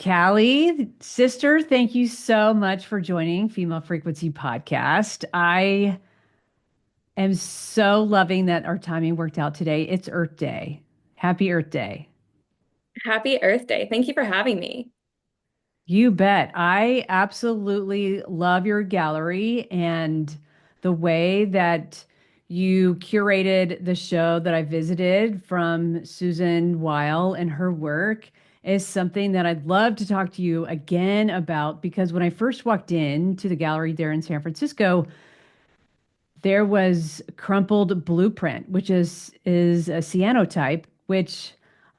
Callie, sister, thank you so much for joining Female Frequency Podcast. I am so loving that our timing worked out today. It's Earth Day. Happy Earth Day. Happy Earth Day. Thank you for having me. You bet. I absolutely love your gallery and the way that you curated the show that I visited from Susan Weil and her work is something that I'd love to talk to you again about because when I first walked in to the gallery there in San Francisco, there was crumpled blueprint, which is a cyanotype, which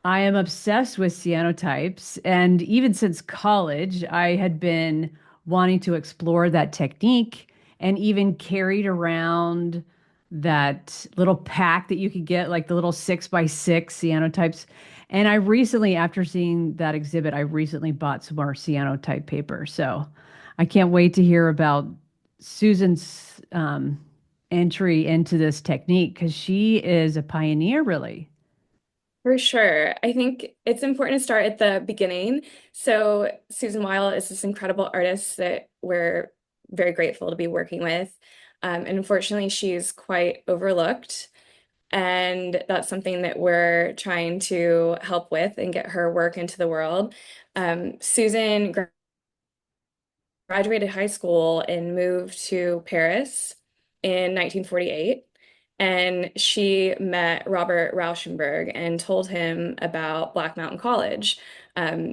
I am obsessed with cyanotypes. And even since college, I had been wanting to explore that technique and even carried around that little pack that you could get, like the little 6x6 cyanotypes. And I recently, after seeing that exhibit, I recently bought some more cyanotype paper. So I can't wait to hear about Susan's entry into this technique because she is a pioneer, really. For sure. I think it's important to start at the beginning. So, Susan Weil is this incredible artist that we're very grateful to be working with. And unfortunately, she's quite overlooked. And that's something that we're trying to help with and get her work into the world. Susan graduated high school and moved to Paris in 1948. And she met Robert Rauschenberg and told him about Black Mountain College,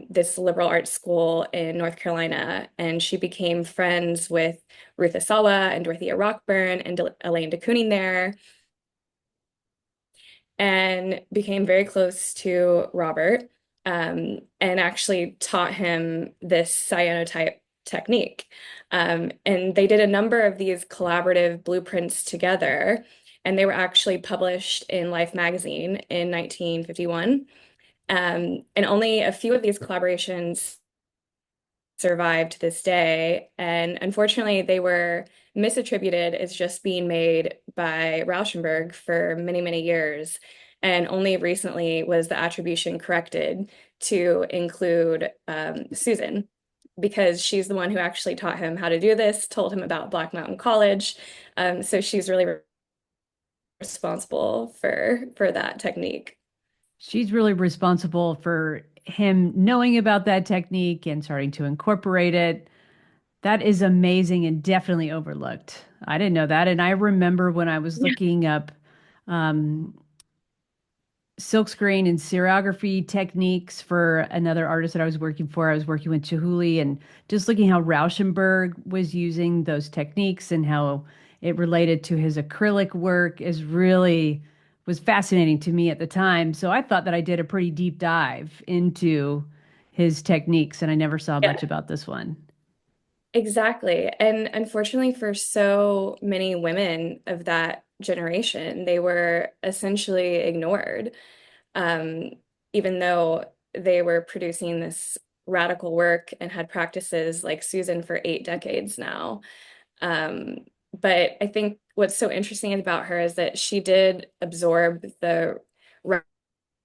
this liberal arts school in North Carolina. And she became friends with Ruth Asawa and Dorothea Rockburn and Elaine de Kooning there, and became very close to Robert, and actually taught him this cyanotype technique. And they did a number of these collaborative blueprints together, and they were actually published in Life magazine in 1951. And only a few of these collaborations survived to this day. And unfortunately, they were misattributed as just being made by Rauschenberg for many, many years. And only recently was the attribution corrected to include Susan, because she's the one who actually taught him how to do this, told him about Black Mountain College. So she's really responsible for that technique. She's really responsible for him knowing about that technique and starting to incorporate it. That is amazing and definitely overlooked. I didn't know that. And I remember when I was Yeah. looking up um, silkscreen and serigraphy techniques for another artist that I was working for. I was working with Chihuly and just looking how Rauschenberg was using those techniques and how it related to his acrylic work is really was fascinating to me at the time. So I thought that I did a pretty deep dive into his techniques and I never saw much Yeah. about this one. Exactly. And unfortunately, for so many women of that generation, they were essentially ignored, um, even though they were producing this radical work and had practices like Susan for 8 decades now. Um, but I think what's so interesting about her is that she did absorb the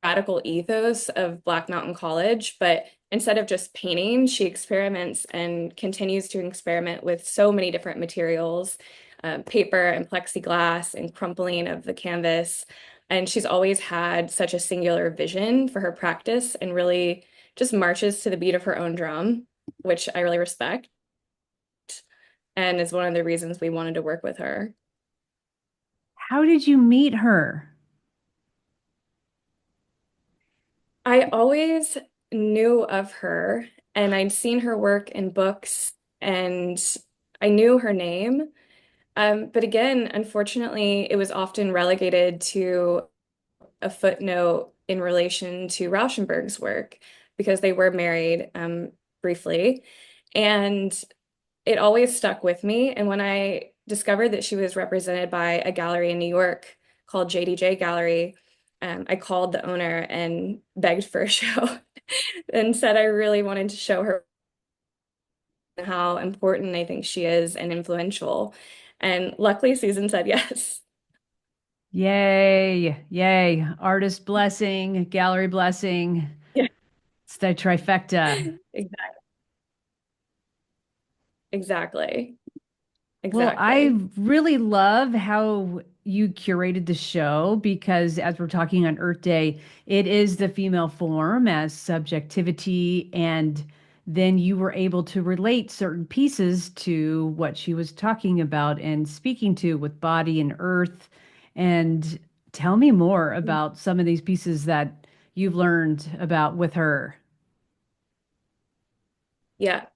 radical ethos of Black Mountain College, but instead of just painting, she experiments and continues to experiment with so many different materials, paper and plexiglass and crumpling of the canvas. And she's always had such a singular vision for her practice and really just marches to the beat of her own drum, which I really respect and is one of the reasons we wanted to work with her. How did you meet her? I always knew of her and I'd seen her work in books and I knew her name. But again, unfortunately, it was often relegated to a footnote in relation to Rauschenberg's work because they were married briefly. And it always stuck with me. And when I discovered that she was represented by a gallery in New York called JDJ Gallery, I called the owner and begged for a show and said I really wanted to show her how important I think she is and influential. And luckily, Susan said yes. Yay, yay. Artist blessing, gallery blessing. Yeah. the trifecta. Exactly. Exactly. Well, I Exactly. really love how you curated the show because as we're talking on Earth Day, it is the female form as subjectivity, and then you were able to relate certain pieces to what she was talking about and speaking to with body and earth. And tell me more about some of these pieces that you've learned about with her. Yeah.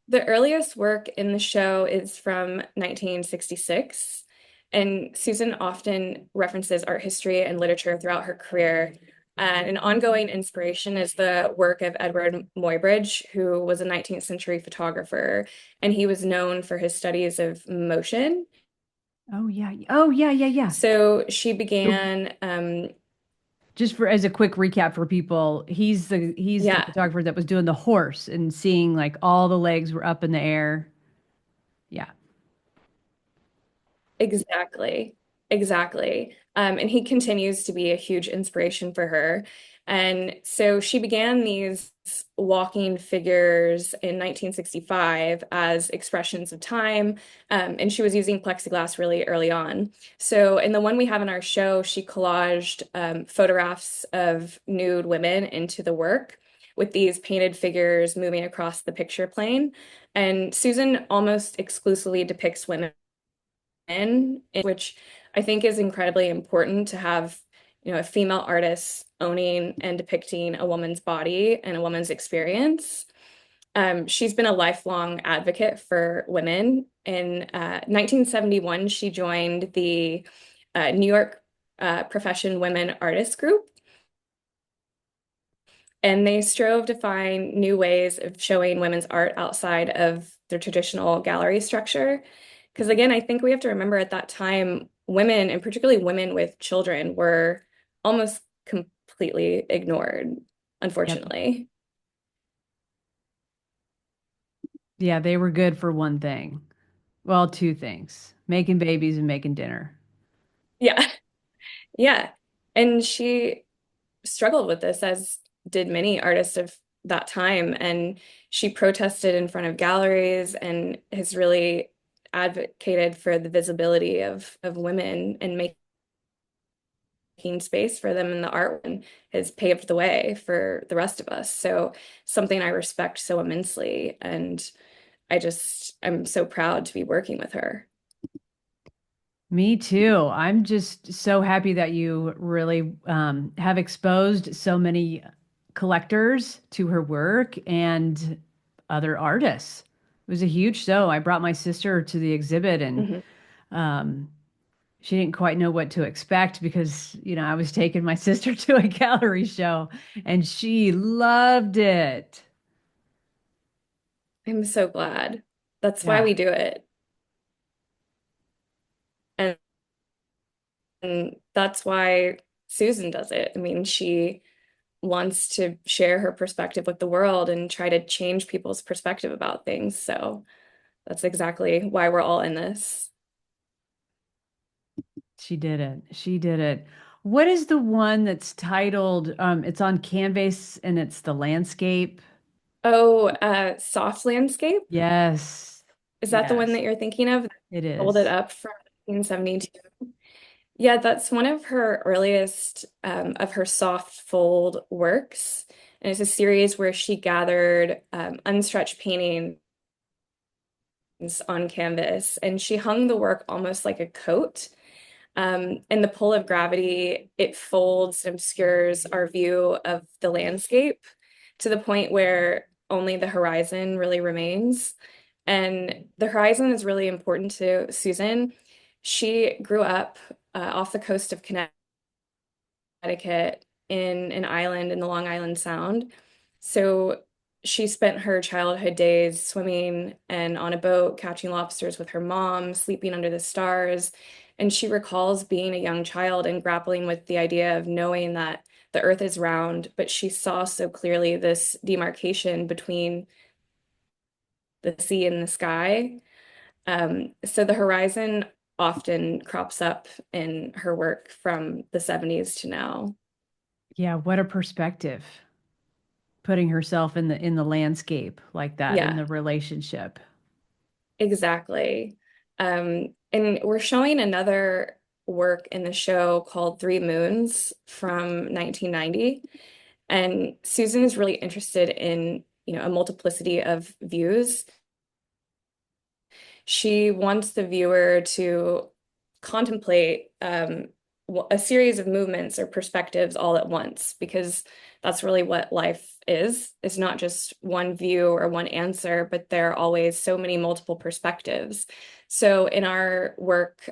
The earliest work in the show is from 1966, and Susan often references art history and literature throughout her career. And an ongoing inspiration is the work of Edward Muybridge, who was a 19th century photographer, and he was known for his studies of motion. Oh yeah. Oh yeah, yeah, yeah. So she The began, Just for as a quick recap for people, he's the yeah, photographer that was doing the horse and seeing like all the legs were up in the air. Yeah. exactly. Exactly. And he continues to be a huge inspiration for her. And so she began these walking figures in 1965 as expressions of time. And she was using plexiglass really early on. So in the one we have in our show, she collaged photographs of nude women into the work with these painted figures moving across the picture plane. And Susan almost exclusively depicts women which I think is incredibly important to have, a female artist owning and depicting a woman's body and a woman's experience. She's been a lifelong advocate for women. In 1971, she joined the New York Profession Women Artists Group, and they strove to find new ways of showing women's art outside of their traditional gallery structure. Because again, I think we have to remember at that time, women, and particularly women with children, were almost completely ignored, Yep. unfortunately. Yeah, they were good for one thing. Well, two things. Making babies and making dinner. Yeah, yeah. And she struggled with this, as did many artists of that time. And she protested in front of galleries and has really advocated for the visibility of women and making space for them in the art and has paved the way for the rest of us. So something I respect so immensely. And I'm so proud to be working with her. Me too. I'm just so happy that you really have exposed so many collectors to her work and other artists. It was a huge show. I brought my sister to the exhibit and Mhm. um, she didn't quite know what to expect because, I was taking my sister to a gallery show and she loved it. I'm so glad. That's why Yeah. we do it. And And that's why Susan does it. I mean, she wants to share her perspective with the world and try to change people's perspective about things. So that's exactly why we're all in this. She did it. She did it. What is the one that's titled, it's on canvas and it's the landscape? Oh, Soft Landscape. Yes. Is that the one Yes, that you're thinking of? it Hold it is. up from 1972. Yeah, that's one of her earliest of her soft fold works. And it's a series where she gathered unstretched paintings on canvas and she hung the work almost like a coat. In the pull of gravity, it folds and obscures our view of the landscape to the point where only the horizon really remains. And the horizon is really important to Susan. She grew up off the coast of Connecticut in an island in the Long Island Sound. So she spent her childhood days swimming and on a boat, catching lobsters with her mom, sleeping under the stars. And she recalls being a young child and grappling with the idea of knowing that the earth is round, but she saw so clearly this demarcation between the sea and the sky. So the horizon often crops up in her work from the 70s to now. Yeah, what a perspective. putting herself in the landscape like that in Yeah, the relationship. exactly. And we're showing another work in the show called Three Moons from 1990. And Susan is really interested in, a multiplicity of views. She wants the viewer to contemplate a series of movements or perspectives all at once, because that's really what life is. It's not just one view or one answer, but there are always so many multiple perspectives. So in our work,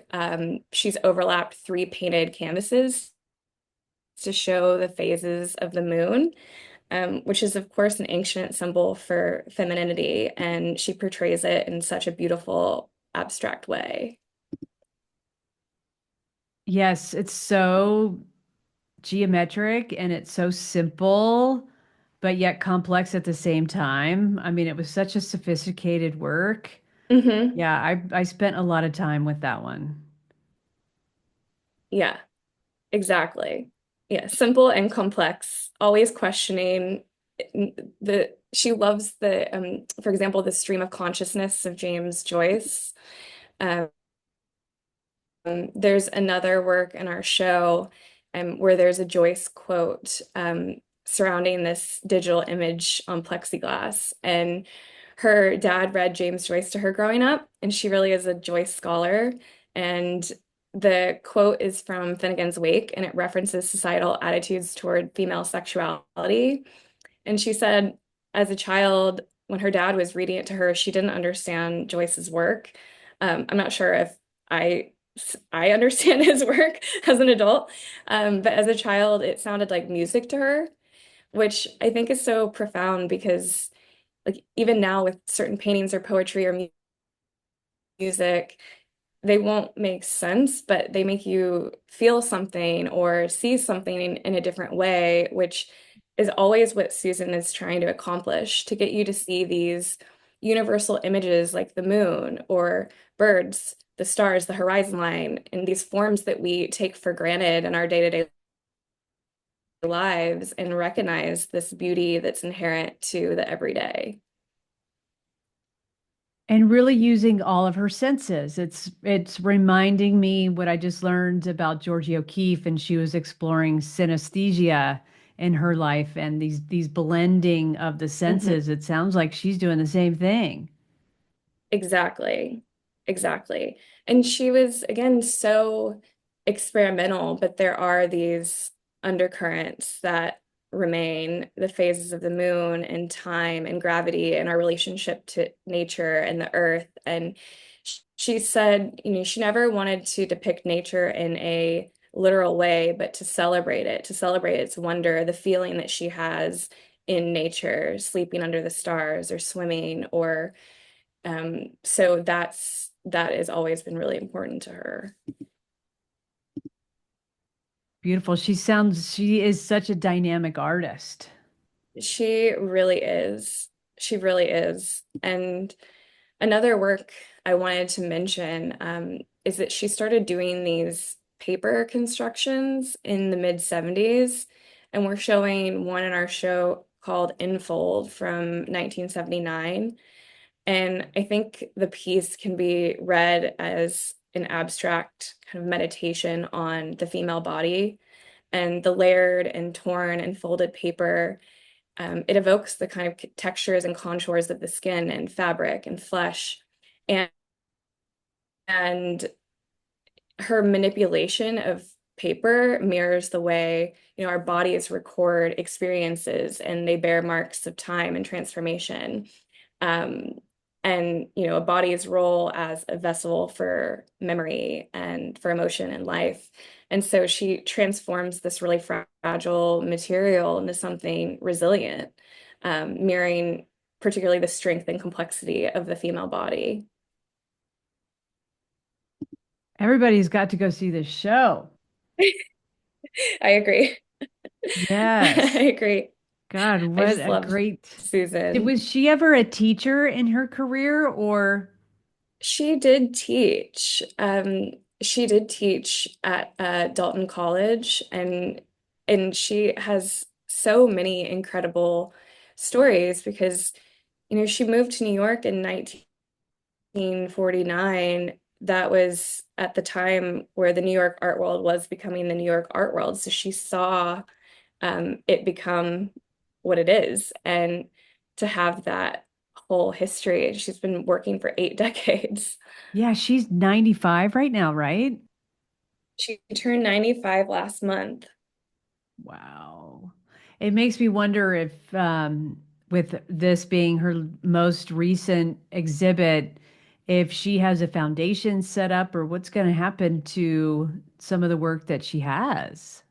she's overlapped three painted canvases to show the phases of the moon, which is, of course, an ancient symbol for femininity, and she portrays it in such a beautiful, abstract way. Yes, it's so geometric and it's so simple, but yet complex at the same time. I mean, it was such a sophisticated work. Hmm. Yeah, I spent a lot of time with that one. Yeah, exactly. Yeah, simple and complex, always questioning she loves for example, the stream of consciousness of James Joyce. Um, there's another work in our show where there's a Joyce quote surrounding this digital image on plexiglass. And her dad read James Joyce to her growing up, and she really is a Joyce scholar. And the quote is from Finnegan's Wake, and it references societal attitudes toward female sexuality. And she said, as a child, when her dad was reading it to her, she didn't understand Joyce's work. I'm not sure if I I understand his work as an adult, but as a child, it sounded like music to her, which I think is so profound because, like, even now with certain paintings or poetry or music, they won't make sense, but they make you feel something or see something in a different way, which is always what Susan is trying to accomplish, to get you to see these universal images like the moon or birds, the stars, the horizon line, and these forms that we take for granted in our day-to-day lives, and recognize this beauty that's inherent to the everyday. And really using all of her senses. It's reminding me what I just learned about Georgie O'Keeffe, and she was exploring synesthesia in her life and these blending of the Mhm. senses. It sounds like she's doing the same thing. Exactly. Exactly. And she was, again, so experimental, but there are these undercurrents that remain, the phases of the moon and time and gravity and our relationship to nature and the earth. And she said, she never wanted to depict nature in a literal way, but to celebrate its wonder, the feeling that she has in nature, sleeping under the stars or swimming or so that has always been really important to her. Beautiful. She is such a dynamic artist. She really is. She really is. And another work I wanted to mention is that she started doing these paper constructions in the mid 70s. And we're showing one in our show called Infold from 1979. And I think the piece can be read as an abstract kind of meditation on the female body and the layered and torn and folded paper. It evokes the kind of textures and contours of the skin and fabric and flesh. And, and her manipulation of paper mirrors the way, our bodies record experiences, and they bear marks of time and transformation. Um, and a body's role as a vessel for memory and for emotion and life. And so she transforms this really fragile material into something resilient, mirroring particularly the strength and complexity of the female body. Everybody's got to go see this show. I agree. Yes. I agree. God, I what just a love great. Susan. Was she ever a teacher in her career or She did teach. She did teach at Dalton College, and she has so many incredible stories because, she moved to New York in 1949. That was at the time where the New York art world was becoming the New York art world. So she saw it become what it is. And to have that whole history, she's been working for 8 decades. Yeah, she's 95 right now, right? She turned 95 last month. Wow. It makes me wonder if, with this being her most recent exhibit, if she has a foundation set up or what's going to happen to some of the work that she has.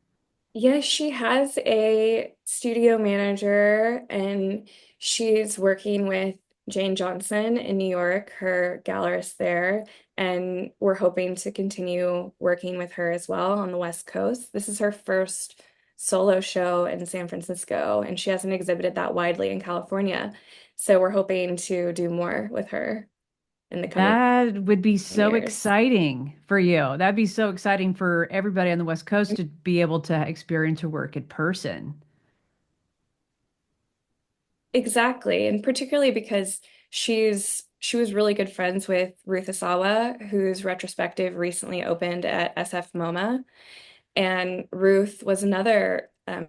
Yes, she has a studio manager and she's working with Jane Johnson in New York, her gallerist there. And we're hoping to continue working with her as well on the West Coast. This is her first solo show in San Francisco, and she hasn't exhibited that widely in California. So we're hoping to do more with her in the coming That would be so years. exciting for you. That'd be so exciting for everybody on the West Coast to be able to experience her work in person. Exactly. And particularly because she was really good friends with Ruth Asawa, whose retrospective recently opened at SF MoMA. And Ruth was another a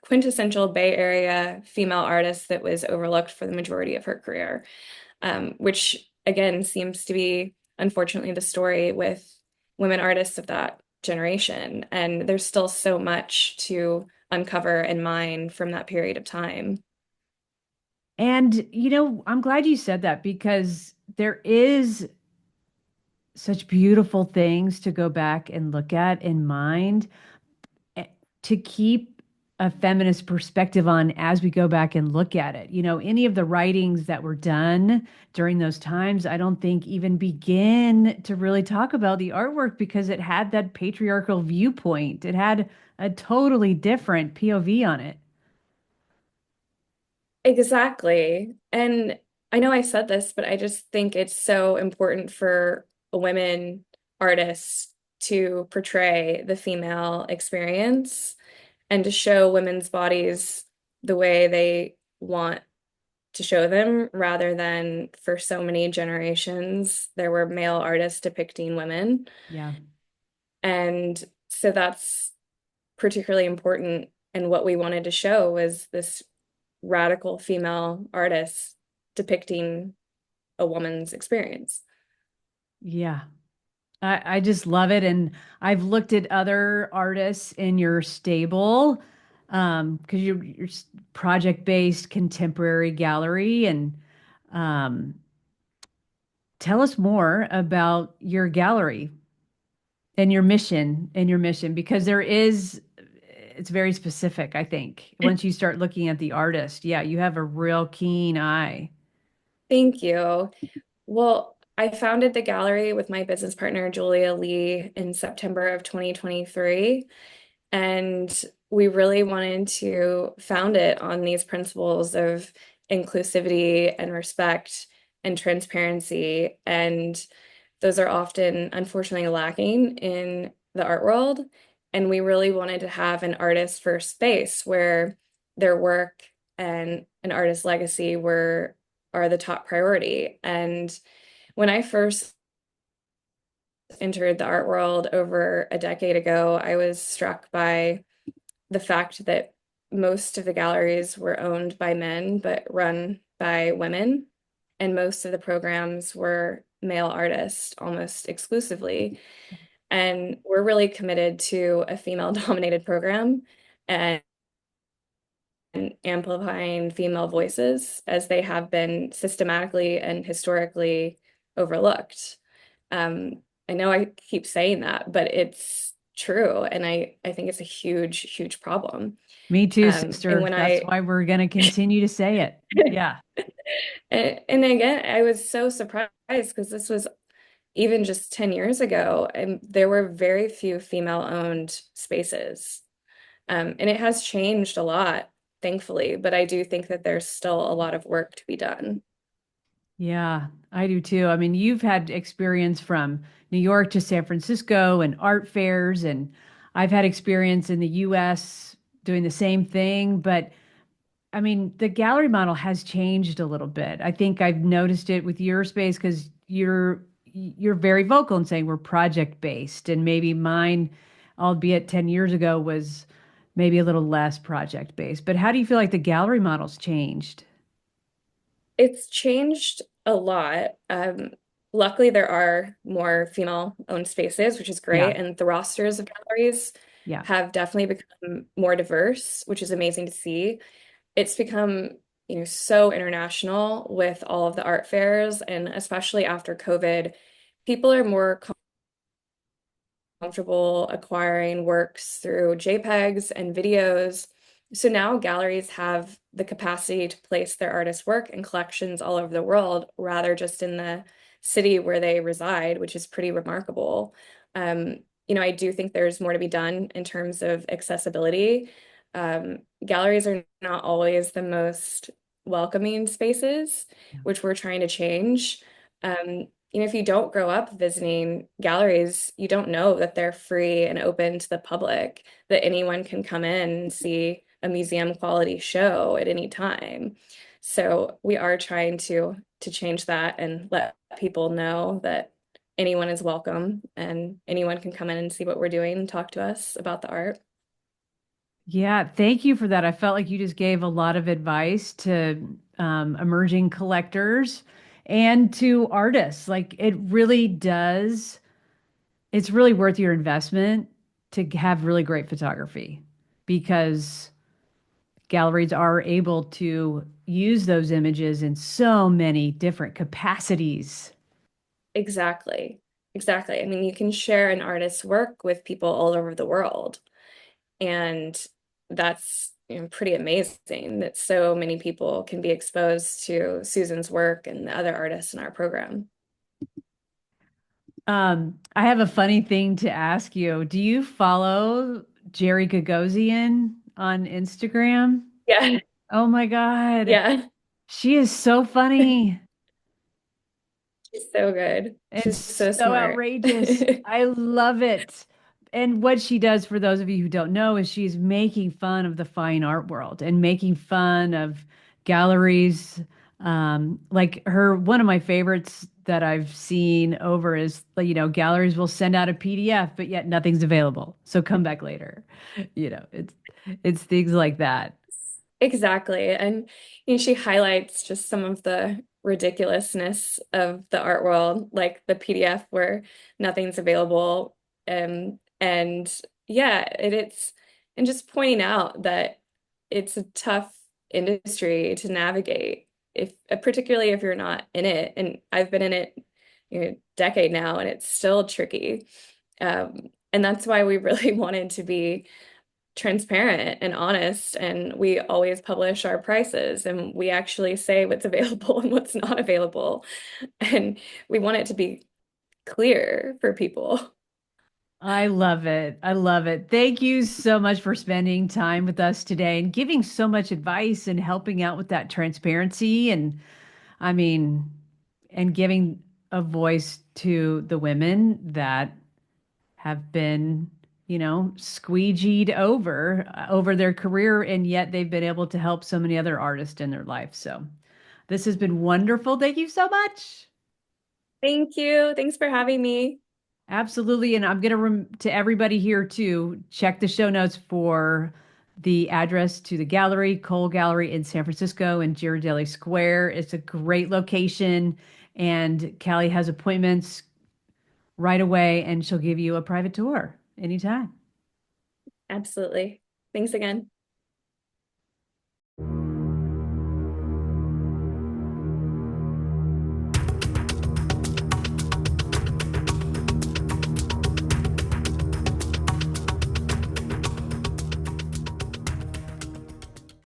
quintessential Bay Area female artist that was overlooked for the majority of her career, which again seems to be unfortunately the story with women artists of that generation. And there's still so much to uncover and mine from that period of time. And, I'm glad you said that because there is such beautiful things to go back and look at in mind eh, to keep a feminist perspective on as we go back and look at it. Any of the writings that were done during those times, I don't think even begin to really talk about the artwork because it had that patriarchal viewpoint. It had a totally different POV on it. Exactly. And I know I said this, but I just think it's so important for a women artists to portray the female experience and to show women's bodies the way they want to show them rather than for so many generations there were male artists depicting women. Yeah. And so that's particularly important. And what we wanted to show was this radical female artist depicting a woman's experience. Yeah. I just love it. And I've looked at other artists in your stable because you're project-based contemporary gallery. And um, tell us more about your gallery and your mission, because it's very specific, I think. Once you start looking at the artist, yeah, you have a real keen eye. Thank you. Well, I founded the gallery with my business partner, Julia Lee, in September of 2023. And we really wanted to found it on these principles of inclusivity and respect and transparency. And those are often, unfortunately, lacking in the art world. And we really wanted to have an artist first space where their work and an artist's legacy are the top priority. And when I first entered the art world over a decade ago, I was struck by the fact that most of the galleries were owned by men but run by women, and most of the programs were male artists almost exclusively. And we're really committed to a female dominated program and amplifying female voices as they have been systematically and historically overlooked. I know I keep saying that, but it's true. And I think it's a huge, huge problem. Me too, And sister. when That's I, why we're going to continue to say it. Yeah. and again, I was so surprised because this was even just 10 years ago, and there were very few female-owned spaces. And it has changed a lot, thankfully, but I do think that there's still a lot of work to be done. Yeah, I do too. I mean, you've had experience from New York to San Francisco and art fairs, and I've had experience in the US doing the same thing. But I mean, the gallery model has changed a little bit. I think I've noticed it with your space because you're very vocal in saying we're project based, and maybe mine, albeit 10 years ago, was maybe a little less project based. But how do you feel like the gallery model's changed? It's changed a lot. Luckily, there are more female-owned spaces, which is Yeah, great, and the rosters of galleries yeah. have definitely become more diverse, which is amazing to see. It's become, so international with all of the art fairs, and especially after COVID, people are more comfortable acquiring works through JPEGs and videos. So now galleries have the capacity to place their artists' work in collections all over the world, rather just in the city where they reside, which is pretty remarkable. Um, I do think there's more to be done in terms of accessibility. Galleries are not always the most welcoming spaces, which we're trying to change. If you don't grow up visiting galleries, you don't know that they're free and open to the public, that anyone can come in and see a museum quality show at any time. So we are trying to change that and let people know that anyone is welcome and anyone can come in and see what we're doing and talk to us about the art. Yeah, thank you for that. I felt like you just gave a lot of advice to emerging collectors and to artists. Like it really does, it's really worth your investment to have really great photography because galleries are able to use those images in so many different capacities. Exactly. Exactly. I mean, you can share an artist's work with people all over the world. And that's, pretty amazing that so many people can be exposed to Susan's work and the other artists in our program. I have a funny thing to ask you. Do you follow Jerry Gagosian on Instagram? Yeah. Oh my God. Yeah. She is so funny She's so good. and She's so so smart. outrageous. I love it. And what she does, for those of you who don't know, is she's making fun of the fine art world and making fun of galleries. Like her, one of my favorites that I've seen over is, like, galleries will send out a PDF, but yet nothing's available. So come back later. It's things like that. Exactly. And she highlights just some of the ridiculousness of the art world, like the PDF where nothing's available. And yeah, it's and just pointing out that it's a tough industry to navigate if particularly if you're not in it. And I've been in it, decade now, and it's still tricky. And that's why we really wanted to be transparent and honest, and we always publish our prices and we actually say what's available and what's not available. And we want it to be clear for people. I love it. I love it. Thank you so much for spending time with us today and giving so much advice and helping out with that transparency. And I mean, and giving a voice to the women that have been, squeegeed over their career, and yet they've been able to help so many other artists in their life. So this has been wonderful. Thank you so much. Thank you. Thanks for having me. Absolutely. And I'm going to to everybody here too, check the show notes for the address to the gallery, Cole Gallery in San Francisco in Ghirardelli Square. It's a great location, and Callie has appointments right away, and she'll give you a private tour anytime. Absolutely. Thanks again.